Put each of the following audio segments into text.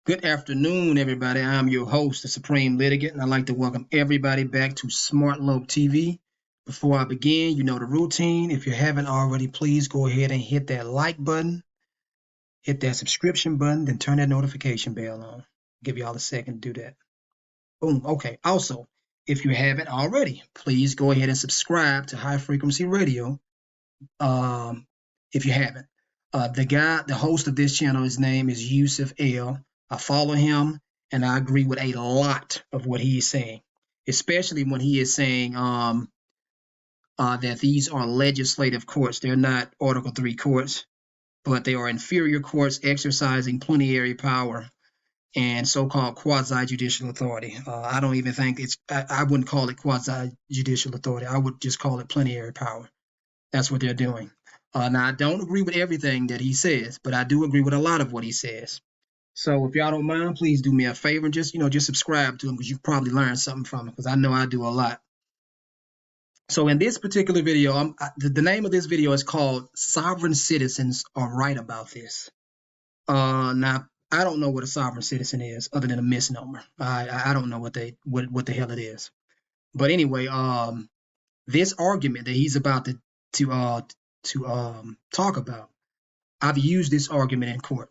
Good afternoon, everybody. I'm your host, the Supreme Litigant, and I'd like to welcome everybody back to Smart Lope TV. Before I begin, you know the routine. If you haven't already, please go ahead and hit that like button, hit that subscription button, then turn that notification bell on. Give y'all a second to do that. Boom. Okay. Also, if you haven't already, please go ahead and subscribe to High Frequency Radio. If you haven't, the host of this channel, his name is Yusef. I follow him, and I agree with a lot of what he is saying, especially when he is saying that these are legislative courts. They're not Article 3 courts, but they are inferior courts exercising plenary power and so-called quasi-judicial authority. I don't even think I wouldn't call it quasi-judicial authority. I would just call it plenary power. That's what they're doing. Now, I don't agree with everything that he says, but I do agree with a lot of what he says. So if y'all don't mind, please do me a favor and just subscribe to him, because you probably learned something from him, because I know I do a lot. So in this particular video, the name of this video is called "Sovereign Citizens Are Right About This." Now, I don't know what a sovereign citizen is other than a misnomer. I don't know what the hell it is. But anyway, this argument that he's about to talk about, I've used this argument in court,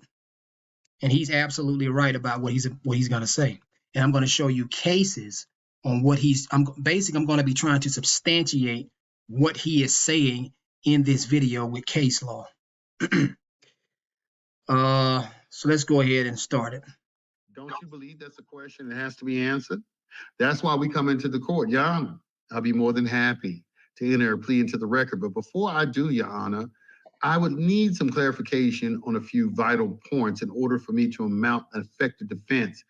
and he's absolutely right about what he's going to say. And I'm going to show you cases on what I'm going to be trying to substantiate what he is saying in this video with case law. So let's go ahead and start it. Don't you believe that's a question that has to be answered? That's why we come into the court. Your Honor, I'll be more than happy to enter a plea into the record. But before I do, Your Honor, I would need some clarification on a few vital points in order for me to mount an effective defense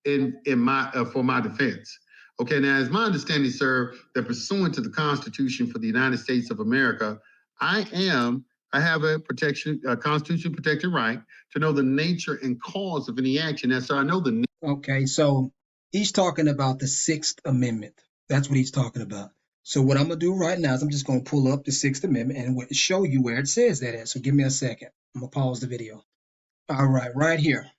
for my defense. Okay, now it's my understanding, sir, that pursuant to the Constitution for the United States of America, I have a constitution protected right to know the nature and cause of any action. And so I know the. Okay, so he's talking about the Sixth Amendment. That's what he's talking about. So what I'm going to do right now is I'm just going to pull up the Sixth Amendment and show you where it says that at. So give me a second. I'm going to pause the video. All right here.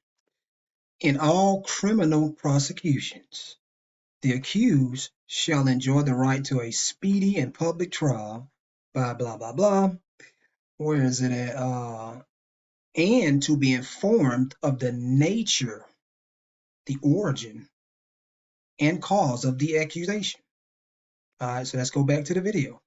In all criminal prosecutions, the accused shall enjoy the right to a speedy and public trial, blah, blah, blah, blah. Where is it at? And to be informed of the nature, the origin, and cause of the accusation. All right, so let's go back to the video.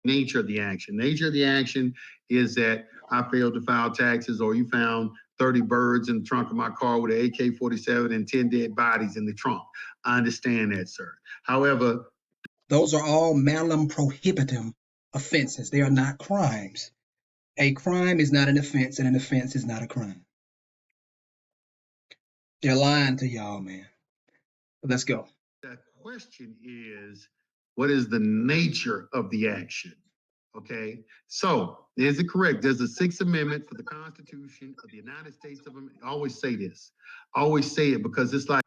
Nature of the action. Nature of the action is that I failed to file taxes, or you found 30 birds in the trunk of my car with an AK-47 and 10 dead bodies in the trunk. I understand that, sir. However, those are all malum prohibitum offenses. They are not crimes. A crime is not an offense, and an offense is not a crime. They're lying to y'all, man. But let's go. The question is, what is the nature of the action? Okay, so is it correct? There's a Sixth Amendment for the Constitution of the United States of America. I always say this. I always say it because it's like.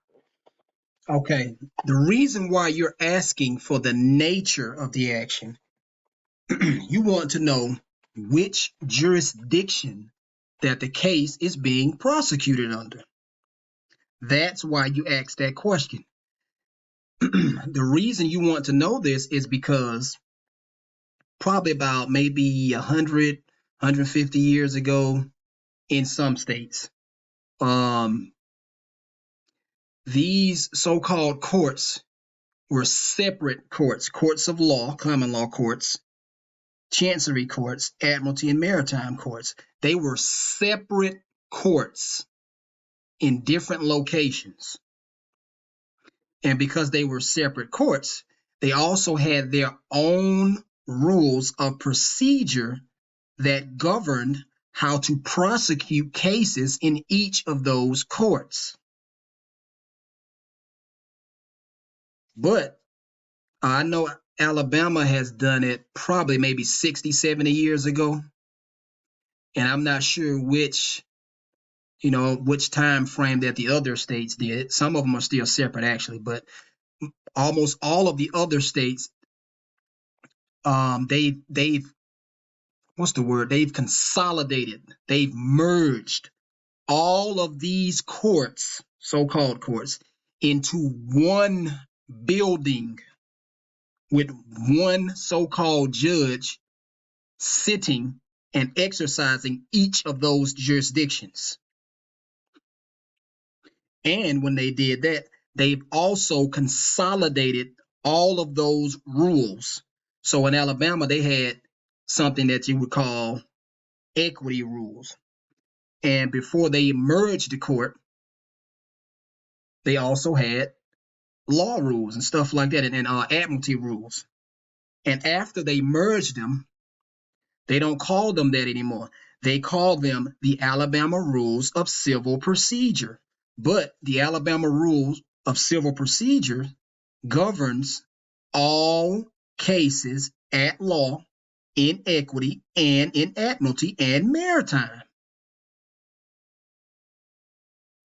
Okay, the reason why you're asking for the nature of the action, you want to know which jurisdiction that the case is being prosecuted under. That's why you ask that question. The reason you want to know this is because probably about maybe 100, 150 years ago in some states, these so-called courts were separate courts, courts of law, common law courts, chancery courts, admiralty and maritime courts. They were separate courts in different locations. And because they were separate courts, they also had their own rules of procedure that governed how to prosecute cases in each of those courts. But I know Alabama has done it probably maybe 60, 70 years ago. And I'm not sure which time frame that the other states did. Some of them are still separate, actually, but almost all of the other states, they've consolidated, they've merged all of these courts, so-called courts, into one building with one so-called judge sitting and exercising each of those jurisdictions. And when they did that, they've also consolidated all of those rules. So in Alabama, they had something that you would call equity rules. And before they merged the court, they also had law rules and stuff like that, and admiralty rules. And after they merged them, they don't call them that anymore. They call them the Alabama Rules of Civil Procedure. But the Alabama Rules of Civil Procedure governs all cases at law, in equity, and in admiralty and maritime.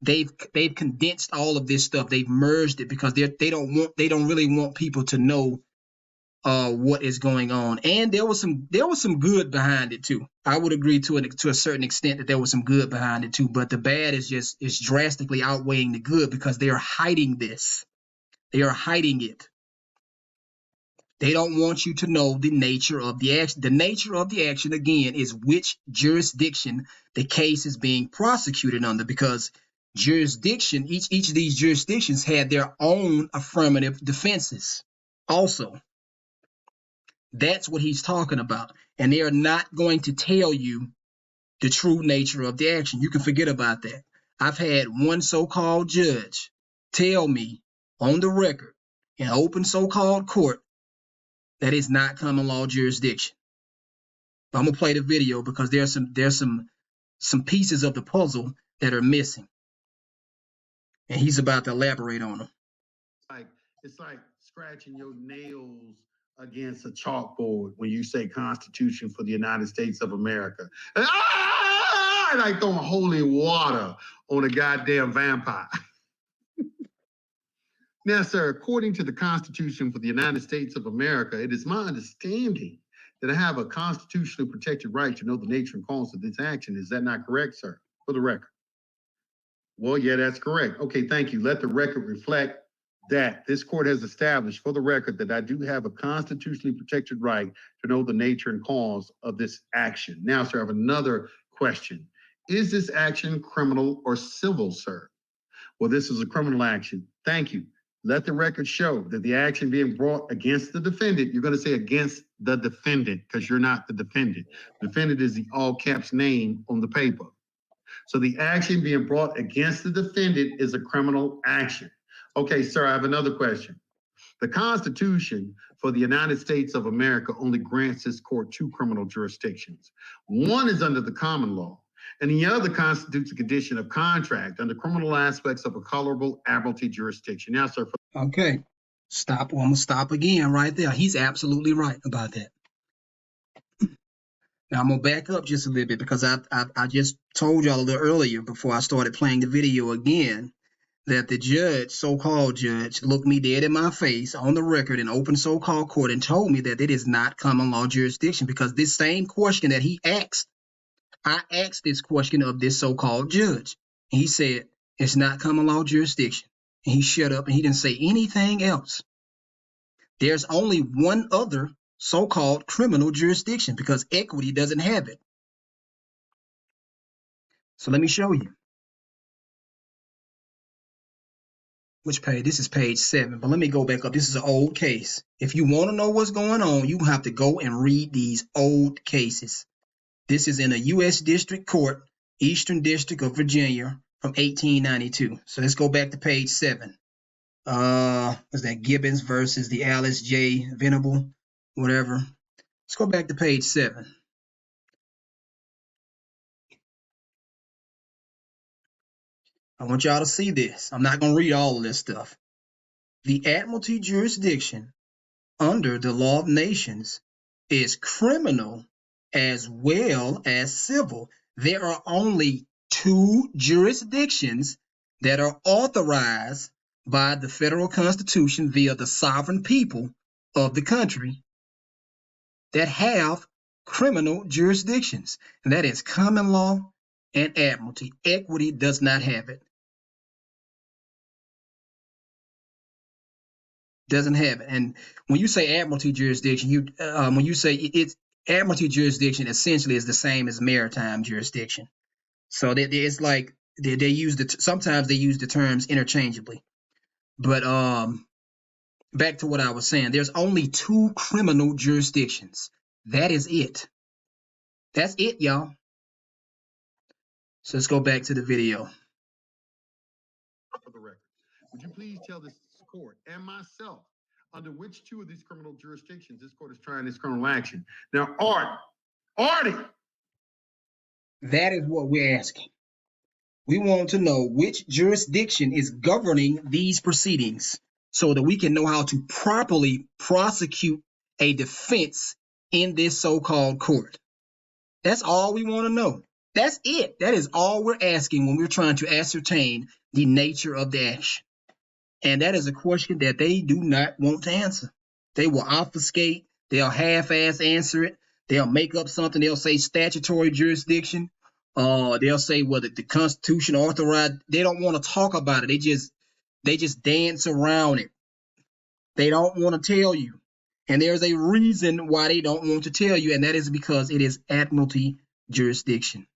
They've condensed all of this stuff. They've merged it because they don't really want people to know what is going on. And there was some good behind it too. I would agree to a certain extent that there was some good behind it too. But the bad is drastically outweighing the good because they are hiding this. They are hiding it. They don't want you to know the nature of the action. The nature of the action, again, is which jurisdiction the case is being prosecuted under, because jurisdiction, each of these jurisdictions had their own affirmative defenses also. That's what he's talking about. And they are not going to tell you the true nature of the action. You can forget about that. I've had one so-called judge tell me on the record in open so-called court that is not common law jurisdiction. But I'm gonna play the video because there's some pieces of the puzzle that are missing, and he's about to elaborate on them. It's like scratching your nails against a chalkboard when you say Constitution for the United States of America. Like throwing holy water on a goddamn vampire. Now, sir, according to the Constitution for the United States of America, it is my understanding that I have a constitutionally protected right to know the nature and cause of this action. Is that not correct, sir? For the record. Well, yeah, that's correct. Okay, thank you. Let the record reflect that this court has established for the record that I do have a constitutionally protected right to know the nature and cause of this action. Now, sir, I have another question. Is this action criminal or civil, sir? Well, this is a criminal action. Thank you. Let the record show that the action being brought against the defendant, you're going to say against the defendant because you're not the defendant. The defendant is the all caps name on the paper. So the action being brought against the defendant is a criminal action. Okay, sir, I have another question. The Constitution for the United States of America only grants this court two criminal jurisdictions. One is under the common law, and the other constitutes a condition of contract under criminal aspects of a colorable admiralty jurisdiction. Now, sir. Okay, stop. Well, I'm going to stop again right there. He's absolutely right about that. Now, I'm going to back up just a little bit because I just told y'all a little earlier before I started playing the video again that the judge, so-called judge, looked me dead in my face on the record in open so-called court and told me that it is not common law jurisdiction because this same question that he asked, I asked this question of this so-called judge. And he said, it's not common law jurisdiction. And he shut up and he didn't say anything else. There's only one other so-called criminal jurisdiction because equity doesn't have it. So let me show you. Which page? This is page 7, but let me go back up. This is an old case. If you want to know what's going on, you have to go and read these old cases. This is in a U.S. District Court, Eastern District of Virginia from 1892. So let's go back to page 7. Was that Gibbons versus the Alice J. Venable, whatever. Let's go back to page 7. I want y'all to see this. I'm not going to read all of this stuff. The admiralty jurisdiction under the law of nations is criminal as well as civil. There are only two jurisdictions that are authorized by the federal constitution via the sovereign people of the country that have criminal jurisdictions, and that is common law and admiralty. Equity does not have it. Doesn't have it. And when you say admiralty jurisdiction, when you say it's admiralty jurisdiction, essentially is the same as maritime jurisdiction. So it's like they use sometimes they use the terms interchangeably. But back to what I was saying, there's only 2 criminal jurisdictions. That is it. That's it, y'all. So let's go back to the video. For the record, would you please tell this court and myself under which 2 of these criminal jurisdictions this court is trying this criminal action? Now, Artie! That is what we're asking. We want to know which jurisdiction is governing these proceedings so that we can know how to properly prosecute a defense in this so-called court. That's all we want to know. That's it. That is all we're asking when we're trying to ascertain the nature of the action. And that is a question that they do not want to answer. They will obfuscate. They'll half-ass answer it. They'll make up something. They'll say statutory jurisdiction. They'll say whether the Constitution authorized. They don't want to talk about it. They just dance around it. They don't want to tell you. And there's a reason why they don't want to tell you, and that is because it is admiralty jurisdiction.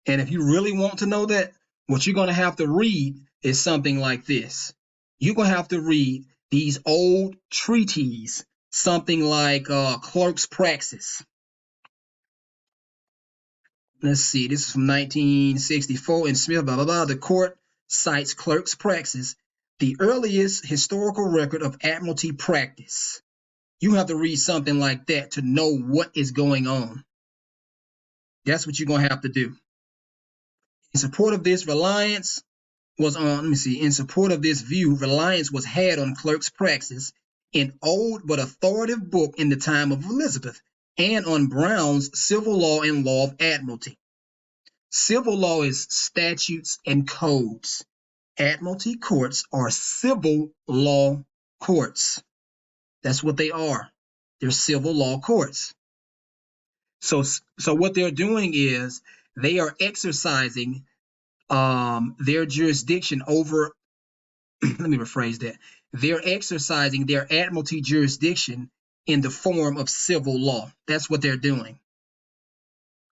And if you really want to know that, what you're going to have to read is something like this. You're going to have to read these old treaties, something like Clerk's Praxis. Let's see, this is from 1964 in Smith, blah, blah, blah. The court cites Clerk's Praxis, the earliest historical record of admiralty practice. You have to read something like that to know what is going on. That's what you're going to have to do. In support of this, reliance was on, in support of this view, reliance was had on Clerk's Praxis, an old but authoritative book in the time of Elizabeth, and on Brown's Civil Law and Law of Admiralty. Civil law is statutes and codes. Admiralty courts are civil law courts. That's what they are. They're civil law courts. So what they're doing is they are exercising their jurisdiction over, let me rephrase that. They're exercising their admiralty jurisdiction in the form of civil law. That's what they're doing.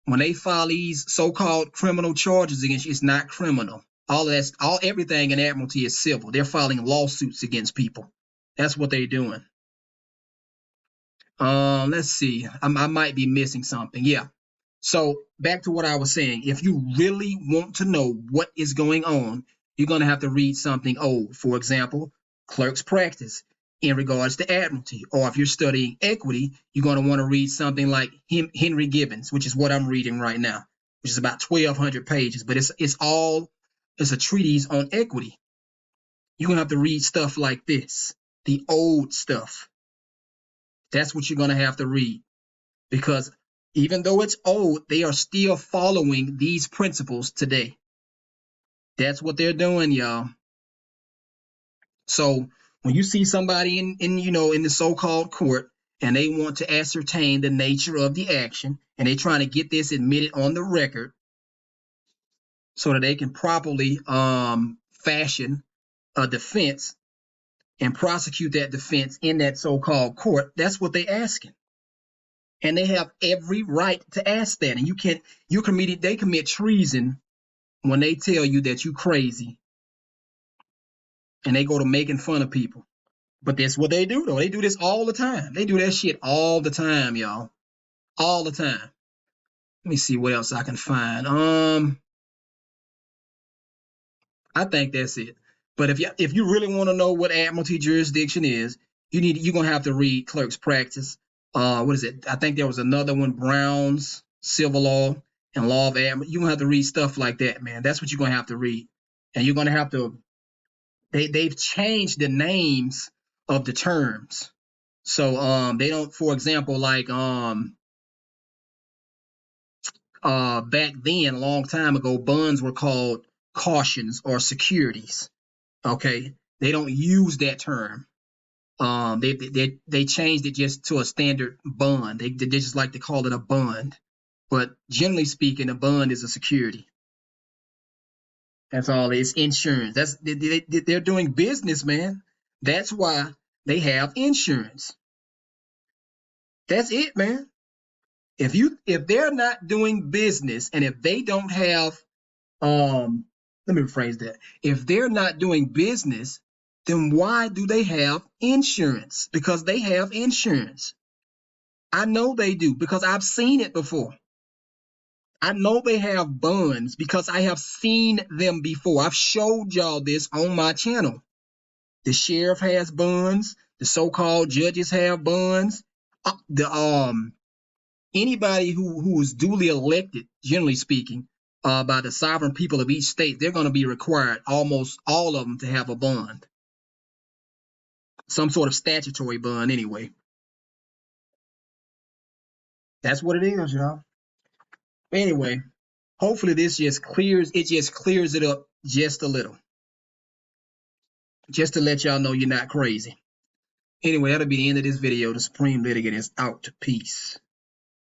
When they file these so-called criminal charges against you, it's not criminal. Everything in admiralty is civil. They're filing lawsuits against people. That's what they're doing. Let's see. I might be missing something. Yeah. So back to what I was saying. If you really want to know what is going on, you're going to have to read something old. For example, Clerk's Practice in regards to admiralty. Or if you're studying equity, you're going to want to read something like Henry Gibbons, which is what I'm reading right now, which is about 1,200 pages. But it's a treatise on equity. You're going to have to read stuff like this, the old stuff. That's what you're going to have to read. Because even though it's old, they are still following these principles today. That's what they're doing, y'all. So when you see somebody in the so-called court and they want to ascertain the nature of the action and they're trying to get this admitted on the record so that they can properly fashion a defense and prosecute that defense in that so-called court, that's what they're asking. And they have every right to ask that. And they commit treason when they tell you that you're crazy. And they go to making fun of people. But that's what they do, though. They do this all the time. They do that shit all the time, y'all. All the time. Let me see what else I can find. I think that's it. But if you really want to know what admiralty jurisdiction is, you're gonna have to read Clerk's Practice. What is it? I think there was another one, Brown's Civil Law and Law of Admiralty. You're gonna have to read stuff like that, man. That's what you're gonna have to read. And you're gonna have to. They've changed the names of the terms. So they don't, for example, like back then, a long time ago, bonds were called cautions or securities. Okay, they don't use that term. They changed it just to a standard bond. They just like to call it a bond. But generally speaking, a bond is a security. That's all. It's insurance. They're doing business, man. That's why they have insurance. That's it, man. If they're not doing business and if they don't have let me rephrase that. If they're not doing business, then why do they have insurance? Because they have insurance. I know they do because I've seen it before. I know they have bonds because I have seen them before. I've showed y'all this on my channel. The sheriff has bonds. The so-called judges have bonds. Anybody who is duly elected, generally speaking, by the sovereign people of each state, they're going to be required, almost all of them, to have a bond. Some sort of statutory bond, anyway. That's what it is, y'all. Anyway, hopefully this just clears it up just a little. Just to let y'all know you're not crazy. Anyway, that'll be the end of this video. The Supreme Litigant is out. Peace.